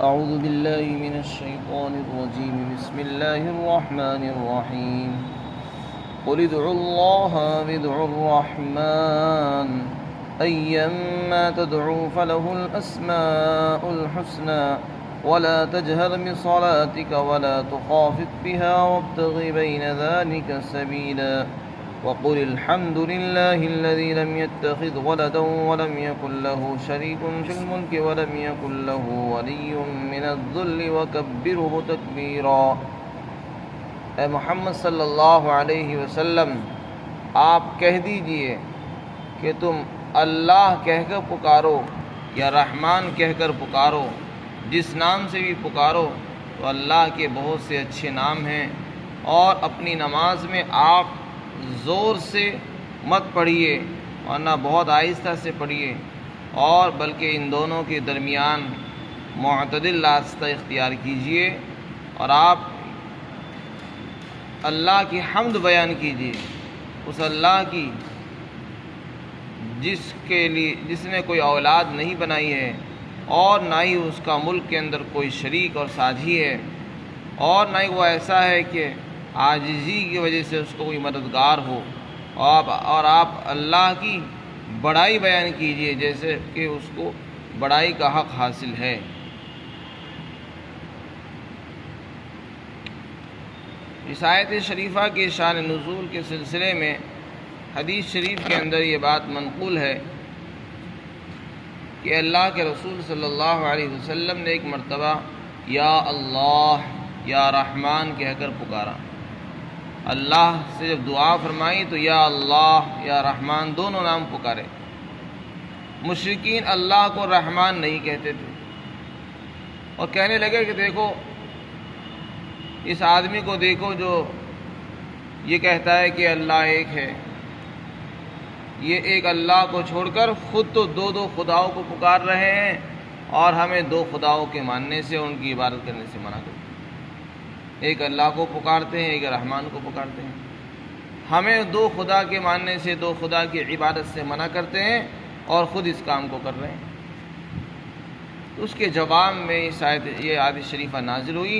أعوذ بالله من الشيطان الرجيم بسم الله الرحمن الرحيم قل ادعوا الله أو ادعوا الرحمن أيما تدعوا فله الأسماء الحسنى ولا تجهر بصلاتك ولا تخافت بها وابتغ بين ذلك سبيلا وقل الحمد لله الذي لم يتخذ ولدا ولم يكن له شريك في الملك ولم يكن له ولي من الذل وكبره تكبيرا۔ اے محمد صلی اللہ علیہ وسلم، آپ کہہ دیجئے کہ تم اللہ کہہ کر پکارو یا رحمان کہہ کر پکارو، جس نام سے بھی پکارو تو اللہ کے بہت سے اچھے نام ہیں، اور اپنی نماز میں آپ زور سے مت پڑھیے ورنہ بہت آہستہ سے پڑھیے، اور بلکہ ان دونوں کے درمیان معتدل راستہ اختیار کیجیے، اور آپ اللہ کی حمد بیان کیجیے، اس اللہ کی جس نے کوئی اولاد نہیں بنائی ہے اور نہ ہی اس کا ملک کے اندر کوئی شریک اور ساجھی ہے، اور نہ ہی وہ ایسا ہے کہ عاجزی کی وجہ سے اس کو کوئی مددگار ہو، اور آپ اللہ کی بڑائی بیان کیجئے جیسے کہ اس کو بڑائی کا حق حاصل ہے۔ اس آیت شریفہ کے شان نزول کے سلسلے میں حدیث شریف کے اندر یہ بات منقول ہے کہ اللہ کے رسول صلی اللہ علیہ وسلم نے ایک مرتبہ یا اللہ یا رحمان کہہ کر پکارا۔ اللہ سے جب دعا فرمائی تو یا اللہ یا رحمان دونوں نام پکارے۔ مشرکین اللہ کو رحمان نہیں کہتے تھے اور کہنے لگے کہ دیکھو اس آدمی کو دیکھو جو یہ کہتا ہے کہ اللہ ایک ہے، یہ ایک اللہ کو چھوڑ کر خود تو دو خداؤں کو پکار رہے ہیں، اور ہمیں دو خداؤں کے ماننے سے ان کی عبادت کرنے سے منع کرتے ہیں۔ ایک اللہ کو پکارتے ہیں، ایک رحمان کو پکارتے ہیں، ہمیں دو خدا کے ماننے سے، دو خدا کی عبادت سے منع کرتے ہیں، اور خود اس کام کو کر رہے ہیں۔ تو اس کے جواب میں یہ آیت شریفہ نازل ہوئی،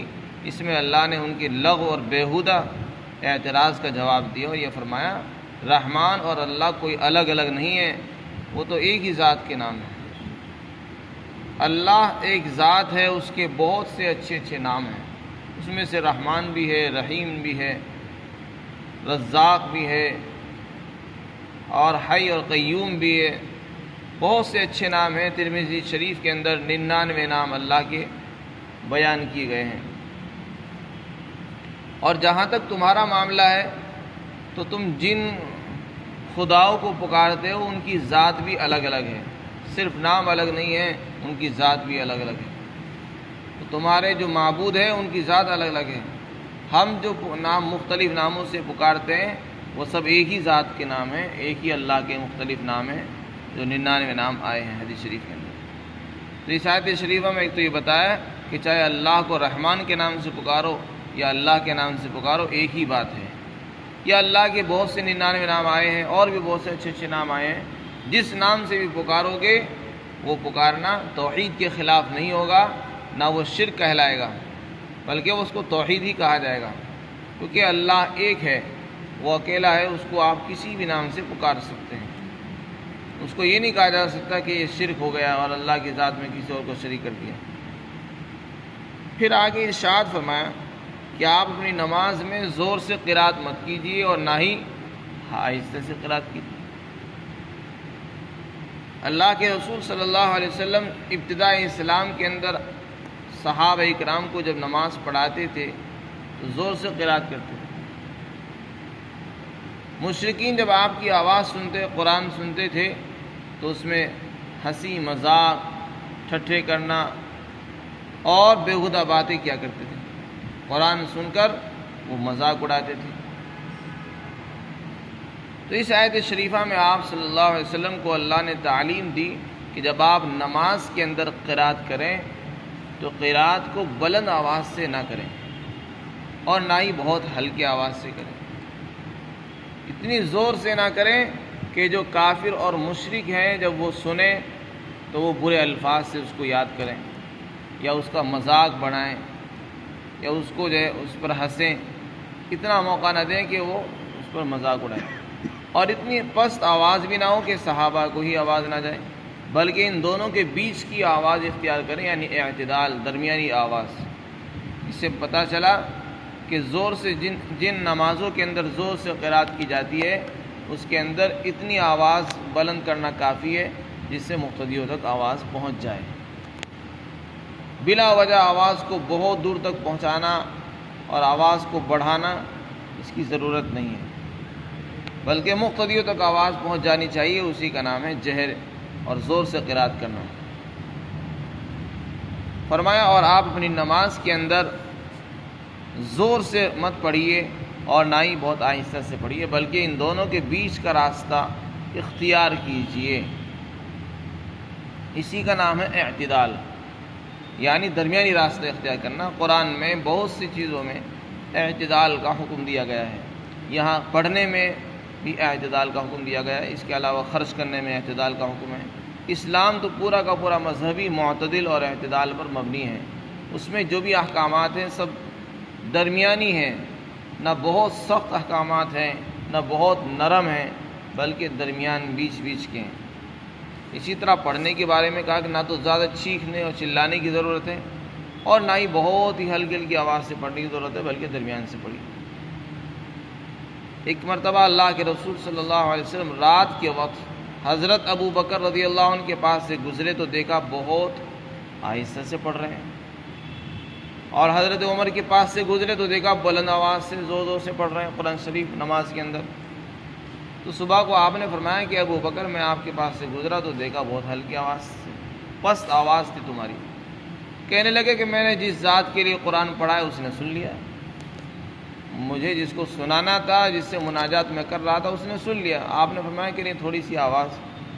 اس میں اللہ نے ان کے لغو اور بیہودہ اعتراض کا جواب دیا اور یہ فرمایا رحمان اور اللہ کوئی الگ الگ نہیں ہے، وہ تو ایک ہی ذات کے نام ہیں۔ اللہ ایک ذات ہے، اس کے بہت سے اچھے اچھے نام ہیں، اس میں سے رحمان بھی ہے، رحیم بھی ہے، رزاق بھی ہے، اور حی اور قیوم بھی ہے، بہت سے اچھے نام ہیں۔ ترمذی شریف کے اندر 99 نام اللہ کے بیان کیے گئے ہیں۔ اور جہاں تک تمہارا معاملہ ہے تو تم جن خداؤں کو پکارتے ہو ان کی ذات بھی الگ الگ ہے، صرف نام الگ نہیں ہے، ان کی ذات بھی الگ الگ ہے۔ تو تمہارے جو معبود ہیں ان کی ذات الگ الگ ہے، ہم جو نام مختلف ناموں سے پکارتے ہیں وہ سب ایک ہی ذات کے نام ہیں، ایک ہی اللہ کے مختلف نام ہیں جو 99 نام آئے ہیں حدیث شریف کے اندر۔ تو اس آیت شریفہ میں ایک تو یہ بتایا کہ چاہے اللہ کو رحمان کے نام سے پکارو یا اللہ کے نام سے پکارو، ایک ہی بات ہے۔ یا اللہ کے بہت سے 99 نام آئے ہیں، اور بھی بہت سے اچھے اچھے نام آئے ہیں، جس نام سے بھی پکارو گے وہ پکارنا توحید کے خلاف نہیں ہوگا، نہ وہ شرک کہلائے گا، بلکہ اس کو توحید ہی کہا جائے گا، کیونکہ اللہ ایک ہے، وہ اکیلا ہے، اس کو آپ کسی بھی نام سے پکار سکتے ہیں۔ اس کو یہ نہیں کہا جا سکتا کہ یہ شرک ہو گیا اور اللہ کی ذات میں کسی اور کو شریک کر دیا۔ پھر آگے ارشاد فرمایا کہ آپ اپنی نماز میں زور سے قرات مت کیجیے اور نہ ہی آہستہ سے قرات کیجیے۔ اللہ کے رسول صلی اللہ علیہ وسلم ابتداء اسلام کے اندر صحابہ اکرام کو جب نماز پڑھاتے تھے تو زور سے قرات کرتے تھے۔ مشرکین جب آپ کی آواز سنتے، قرآن سنتے تھے تو اس میں ہنسی مذاق، ٹھٹھے کرنا اور بیہودہ باتیں کیا کرتے تھے۔ قرآن سن کر وہ مذاق اڑاتے تھے۔ تو اس آیت شریفہ میں آپ صلی اللہ علیہ وسلم کو اللہ نے تعلیم دی کہ جب آپ نماز کے اندر قرات کریں تو قرات کو بلند آواز سے نہ کریں اور نہ ہی بہت ہلکی آواز سے کریں، اتنی زور سے نہ کریں کہ جو کافر اور مشرک ہیں جب وہ سنیں تو وہ برے الفاظ سے اس کو یاد کریں، یا اس کا مذاق بنائیں یا اس کو جو ہے اس پر ہنسیں، اتنا موقع نہ دیں کہ وہ اس پر مذاق اڑائیں، اور اتنی پست آواز بھی نہ ہو کہ صحابہ کو ہی آواز نہ جائے، بلکہ ان دونوں کے بیچ کی آواز اختیار کریں، یعنی اعتدال، درمیانی آواز۔ اس سے پتہ چلا کہ زور سے جن نمازوں کے اندر زور سے قرات کی جاتی ہے اس کے اندر اتنی آواز بلند کرنا کافی ہے جس سے مقتدیوں تک آواز پہنچ جائے۔ بلا وجہ آواز کو بہت دور تک پہنچانا اور آواز کو بڑھانا اس کی ضرورت نہیں ہے، بلکہ مقتدیوں تک آواز پہنچ جانی چاہیے، اسی کا نام ہے جہر اور زور سے قرات کرنا۔ فرمایا اور آپ اپنی نماز کے اندر زور سے مت پڑھیے اور نہ ہی بہت آہستہ سے پڑھیے، بلکہ ان دونوں کے بیچ کا راستہ اختیار کیجیے، اسی کا نام ہے اعتدال، یعنی درمیانی راستہ اختیار کرنا۔ قرآن میں بہت سی چیزوں میں اعتدال کا حکم دیا گیا ہے، یہاں پڑھنے میں بھی اعتدال کا حکم دیا گیا ہے، اس کے علاوہ خرچ کرنے میں اعتدال کا حکم ہے۔ اسلام تو پورا کا پورا مذہبی معتدل اور اعتدال پر مبنی ہے، اس میں جو بھی احکامات ہیں سب درمیانی ہیں، نہ بہت سخت احکامات ہیں نہ بہت نرم ہیں، بلکہ درمیان بیچ کے ہیں۔ اسی طرح پڑھنے کے بارے میں کہا کہ نہ تو زیادہ چیخنے اور چلانے کی ضرورت ہے اور نہ ہی بہت ہی ہلکی ہلکی آواز سے پڑھنے کی ضرورت ہے، بلکہ درمیان سے پڑھیے۔ ایک مرتبہ اللہ کے رسول صلی اللہ علیہ وسلم رات کے وقت حضرت ابو بکر رضی اللہ عنہ کے پاس سے گزرے تو دیکھا بہت آہستہ سے پڑھ رہے ہیں، اور حضرت عمر کے پاس سے گزرے تو دیکھا بلند آواز سے زور سے پڑھ رہے ہیں قرآن شریف نماز کے اندر۔ تو صبح کو آپ نے فرمایا کہ ابو بکر میں آپ کے پاس سے گزرا تو دیکھا بہت ہلکی آواز سے، پست آواز تھی تمہاری۔ کہنے لگے کہ میں نے جس ذات کے لیے قرآن پڑھا ہے اس نے سن لیا، مجھے جس کو سنانا تھا، جس سے مناجات میں کر رہا تھا اس نے سن لیا۔ آپ نے فرمایا کہ نہیں، تھوڑی سی آواز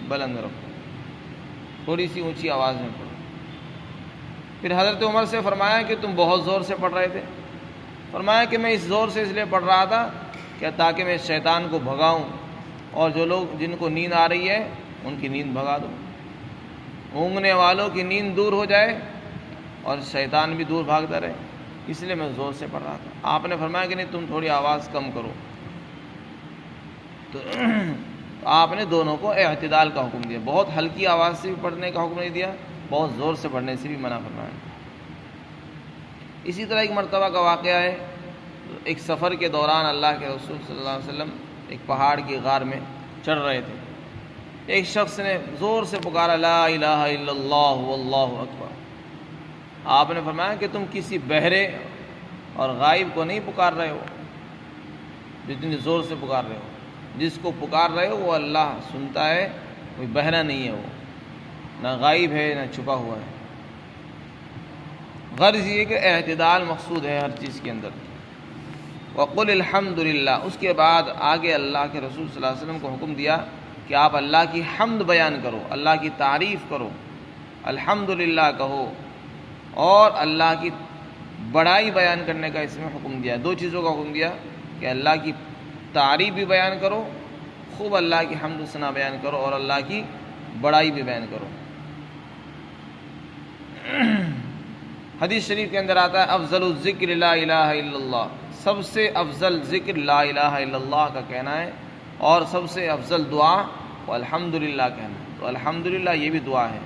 بلند رکھو، تھوڑی سی اونچی آواز میں پڑھو۔ پھر حضرت عمر سے فرمایا کہ تم بہت زور سے پڑھ رہے تھے۔ فرمایا کہ میں اس زور سے اس لیے پڑھ رہا تھا کہ تاکہ میں شیطان کو بھگاؤں اور جو لوگ جن کو نیند آ رہی ہے ان کی نیند بھگا دوں، اونگنے والوں کی نیند دور ہو جائے اور شیطان بھی دور بھاگتا رہے، اس لیے میں زور سے پڑھ رہا تھا۔ آپ نے فرمایا کہ نہیں، تم تھوڑی آواز کم کرو۔ تو آپ نے دونوں کو اعتدال کا حکم دیا، بہت ہلکی آواز سے بھی پڑھنے کا حکم نہیں دیا، بہت زور سے پڑھنے سے بھی منع فرمایا۔ اسی طرح ایک مرتبہ کا واقعہ ہے، ایک سفر کے دوران اللہ کے رسول صلی اللہ علیہ وسلم ایک پہاڑ کی غار میں چڑھ رہے تھے، ایک شخص نے زور سے پکارا لا الہ الا اللہ واللہ اکبر۔ آپ نے فرمایا کہ تم کسی بہرے اور غائب کو نہیں پکار رہے ہو، جتنی زور سے پکار رہے ہو، جس کو پکار رہے ہو وہ اللہ سنتا ہے، کوئی بہرا نہیں ہے، وہ نہ غائب ہے نہ چھپا ہوا ہے۔ غرض یہ کہ اعتدال مقصود ہے ہر چیز کے اندر۔ وقل الحمد للہ، اس کے بعد آگے اللہ کے رسول صلی اللہ علیہ وسلم کو حکم دیا کہ آپ اللہ کی حمد بیان کرو، اللہ کی تعریف کرو، الحمد للہ کہو، اور اللہ کی بڑائی بیان کرنے کا اس میں حکم دیا۔ دو چیزوں کا حکم دیا کہ اللہ کی تعریف بھی بیان کرو، خوب اللہ کی حمد و ثنا بیان کرو، اور اللہ کی بڑائی بھی بیان کرو۔ حدیث شریف کے اندر آتا ہے افضل الذکر لا الہ الا اللہ، سب سے افضل ذکر لا الہ الا اللہ کا کہنا ہے، اور سب سے افضل دعا الحمدللہ کہنا ہے۔ تو الحمدللہ یہ بھی دعا ہے،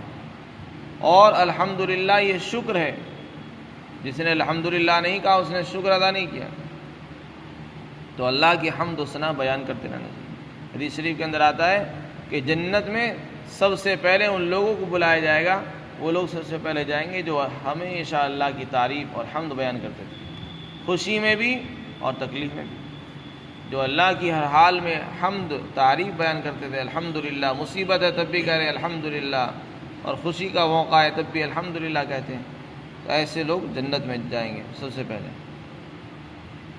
اور الحمدللہ یہ شکر ہے، جس نے الحمدللہ نہیں کہا اس نے شکر ادا نہیں کیا۔ تو اللہ کی حمد و ثنا بیان کرتے رہنا چاہیے۔ حدیث شریف کے اندر آتا ہے کہ جنت میں سب سے پہلے ان لوگوں کو بلایا جائے گا، وہ لوگ سب سے پہلے جائیں گے جو ہمیشہ اللہ کی تعریف اور حمد بیان کرتے تھے، خوشی میں بھی اور تکلیف میں بھی، جو اللہ کی ہر حال میں حمد تعریف بیان کرتے تھے، الحمدللہ، مصیبت ہے تب بھی کہہ رہے ہیں الحمدللہ، اور خوشی کا موقع ہے تب بھی الحمدللہ کہتے ہیں، تو ایسے لوگ جنت میں جائیں گے سب سے پہلے۔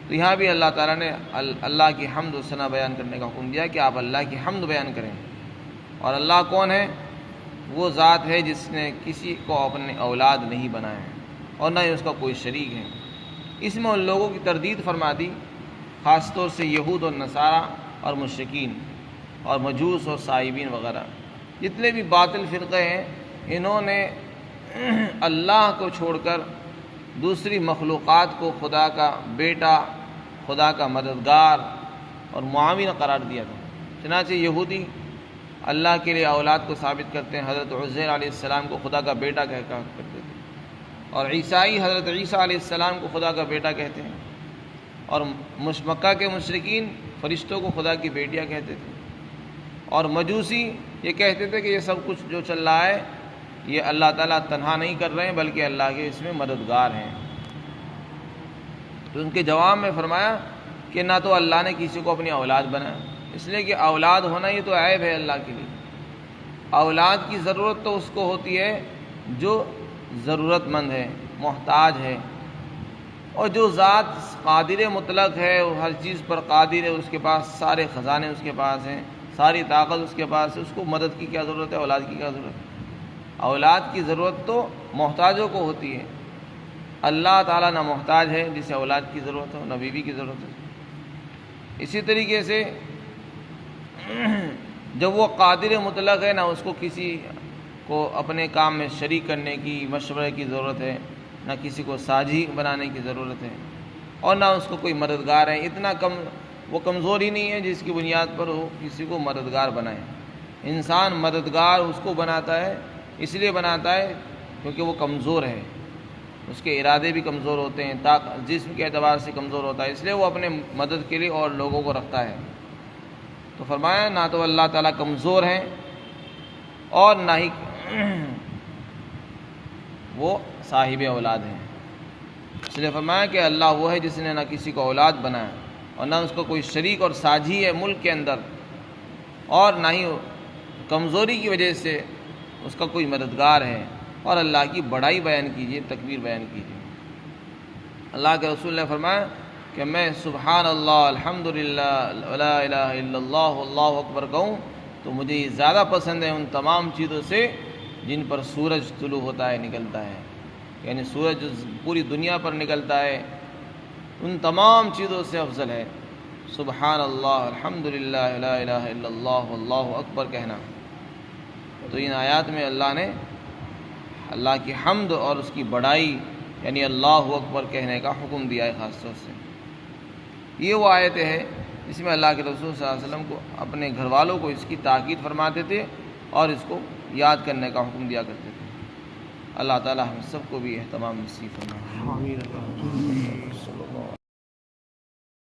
تو یہاں بھی اللہ تعالیٰ نے اللہ کی حمد و ثنا بیان کرنے کا حکم دیا کہ آپ اللہ کی حمد بیان کریں۔ اور اللہ کون ہے؟ وہ ذات ہے جس نے کسی کو اپنے اولاد نہیں بنایا ہے اور نہ ہی اس کا کوئی شریک ہے۔ اس میں ان لوگوں کی تردید فرما دی، خاص طور سے یہود اور نصارہ اور مشرکین اور مجوس اور صائبین وغیرہ، جتنے بھی باطل فرقے ہیں، انہوں نے اللہ کو چھوڑ کر دوسری مخلوقات کو خدا کا بیٹا، خدا کا مددگار اور معاون قرار دیا تھا۔ چنانچہ یہودی اللہ کے لیے اولاد کو ثابت کرتے ہیں، حضرت عزیر علیہ السلام کو خدا کا بیٹا کہا کرتے تھے، اور عیسائی حضرت عیسیٰ علیہ السلام کو خدا کا بیٹا کہتے ہیں، اور مکہ کے مشرکین فرشتوں کو خدا کی بیٹیاں کہتے تھے، اور مجوسی یہ کہتے تھے کہ یہ سب کچھ جو چل رہا ہے یہ اللہ تعالیٰ تنہا نہیں کر رہے ہیں بلکہ اللہ کے اس میں مددگار ہیں۔ تو ان کے جواب میں فرمایا کہ نہ تو اللہ نے کسی کو اپنی اولاد بنایا، اس لیے کہ اولاد ہونا یہ تو عیب ہے اللہ کے لیے۔ اولاد کی ضرورت تو اس کو ہوتی ہے جو ضرورت مند ہے، محتاج ہے، اور جو ذات قادر مطلق ہے، وہ ہر چیز پر قادر ہے، اس کے پاس سارے خزانے اس کے پاس ہیں، ساری طاقت اس کے پاس ہے، اس کو مدد کی کیا ضرورت ہے، اولاد کی کیا ضرورت ہے؟ اولاد کی ضرورت تو محتاجوں کو ہوتی ہے، اللہ تعالیٰ نہ محتاج ہے جسے اولاد کی ضرورت ہو، نہ بیوی کی ضرورت ہے۔ اسی طریقے سے جب وہ قادر مطلق ہے، نہ اس کو کسی کو اپنے کام میں شریک کرنے کی، مشورے کی ضرورت ہے، نہ کسی کو ساجی بنانے کی ضرورت ہے، اور نہ اس کو کوئی مددگار ہے۔ اتنا وہ کمزور ہی نہیں ہے جس کی بنیاد پر وہ کسی کو مددگار بنائے۔ انسان مددگار اس کو بناتا ہے، اس لیے بناتا ہے کیونکہ وہ کمزور ہے، اس کے ارادے بھی کمزور ہوتے ہیں، جسم کے اعتبار سے کمزور ہوتا ہے، اس لیے وہ اپنے مدد کے لیے اور لوگوں کو رکھتا ہے۔ تو فرمایا نہ تو اللہ تعالیٰ کمزور ہیں اور نہ ہی وہ صاحب اولاد ہیں، اس لیے فرمایا کہ اللہ وہ ہے جس نے نہ کسی کو اولاد بنایا اور نہ اس کو کوئی شریک اور ساجی ہے ملک کے اندر، اور نہ ہی کمزوری کی وجہ سے اس کا کوئی مددگار ہے۔ اور اللہ کی بڑائی بیان کیجیے، تکبیر بیان کیجیے۔ اللہ کے رسول نے فرمایا کہ میں سبحان اللہ، الحمدللہ، لا الہ الا اللہ، اللہ اکبر کہوں تو مجھے یہ زیادہ پسند ہے ان تمام چیزوں سے جن پر سورج طلوع ہوتا ہے، نکلتا ہے، یعنی سورج پوری دنیا پر نکلتا ہے، ان تمام چیزوں سے افضل ہے سبحان اللہ، الحمدللہ، لا الہ الا اللہ، اللہ اکبر کہنا۔ تو ان آیات میں اللہ نے اللہ کی حمد اور اس کی بڑائی یعنی اللہ اکبر کہنے کا حکم دیا ہے خاص طور سے۔ یہ وہ آیتیں ہیں جس میں اللہ کے رسول صلی اللہ علیہ وسلم کو اپنے گھر والوں کو اس کی تاکید فرماتے تھے اور اس کو یاد کرنے کا حکم دیا کرتے تھے۔ اللہ تعالی ہم سب کو بھی اہتمام نصیب فرمائے۔